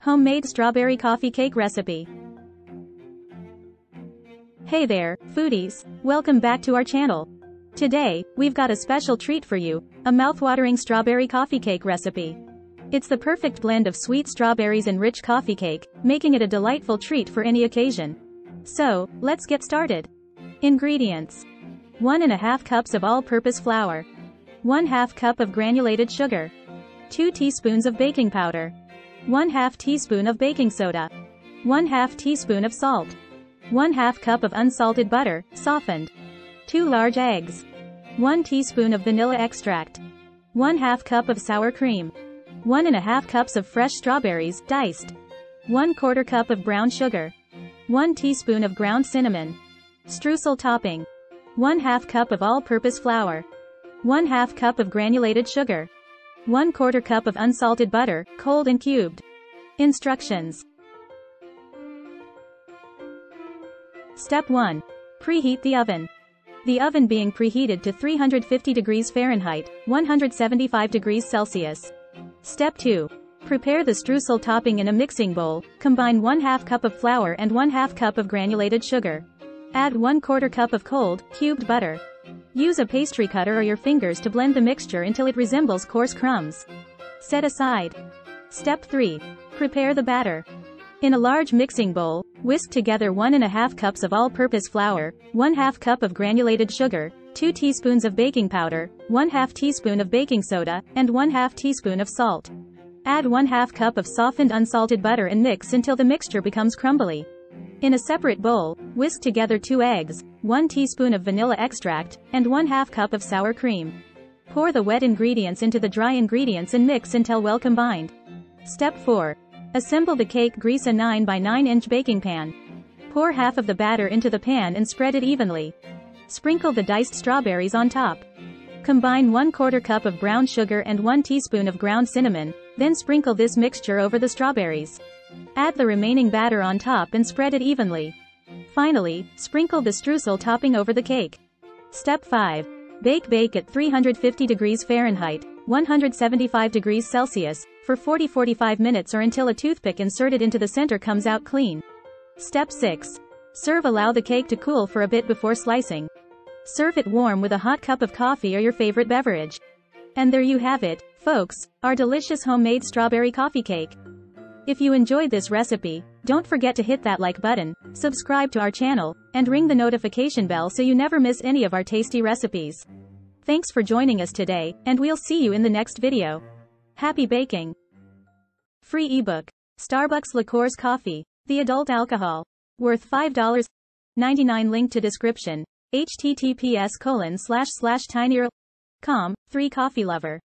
Homemade strawberry coffee cake recipe. Hey there, foodies. Welcome back to our channel. Today, we've got a special treat for you, a mouthwatering strawberry coffee cake recipe. It's the perfect blend of sweet strawberries and rich coffee cake, making it a delightful treat for any occasion. So, let's get started. Ingredients. 1½ cups of all-purpose flour. 1/2 cup of granulated sugar. 2 teaspoons of baking powder. 1/2 teaspoon of baking soda. 1/2 teaspoon of salt. 1/2 cup of unsalted butter, softened. 2 large eggs. 1 teaspoon of vanilla extract. 1/2 cup of sour cream. 1½ cups of fresh strawberries, diced. 1/4 cup of brown sugar. 1 teaspoon of ground cinnamon. Streusel topping. 1/2 cup of all-purpose flour. 1/2 cup of granulated sugar. 1/4 cup of unsalted butter, cold and cubed. Instructions. Step 1. Preheat the oven. The oven being preheated to 350 degrees Fahrenheit, 175 degrees Celsius. Step 2. Prepare the streusel topping in a mixing bowl. Combine 1/2 cup of flour and 1/2 cup of granulated sugar. Add 1/4 cup of cold, cubed butter. Use a pastry cutter or your fingers to blend the mixture until it resembles coarse crumbs. Set aside. Step 3. Prepare the batter. In a large mixing bowl, whisk together 1½ cups of all-purpose flour, 1/2 cup of granulated sugar, 2 teaspoons of baking powder, 1/2 teaspoon of baking soda, and 1/2 teaspoon of salt. Add 1/2 cup of softened unsalted butter and mix until the mixture becomes crumbly. In a separate bowl, whisk together 2 eggs, 1 teaspoon of vanilla extract, and 1/2 cup of sour cream. Pour the wet ingredients into the dry ingredients and mix until well combined. Step 4. Assemble the cake. Grease a 9 by 9 inch baking pan. Pour half of the batter into the pan and spread it evenly. Sprinkle the diced strawberries on top. Combine 1/4 cup of brown sugar and 1 teaspoon of ground cinnamon, then sprinkle this mixture over the strawberries. Add the remaining batter on top and spread it evenly. Finally, sprinkle the streusel topping over the cake. Step 5. Bake at 350 degrees Fahrenheit, 175 degrees Celsius, for 40–45 minutes or until a toothpick inserted into the center comes out clean. Step 6. Serve. Allow the cake to cool for a bit before slicing. Serve it warm with a hot cup of coffee or your favorite beverage. And there you have it, folks, our delicious homemade strawberry coffee cake. If you enjoyed this recipe, don't forget to hit that like button, subscribe to our channel, and ring the notification bell so you never miss any of our tasty recipes. Thanks for joining us today, and we'll see you in the next video. Happy baking! Free ebook. Starbucks Coarse Coffee. The adult alcohol. Worth $5.99. Link to description. https://tinyurl.com. 3 Coffee Lover.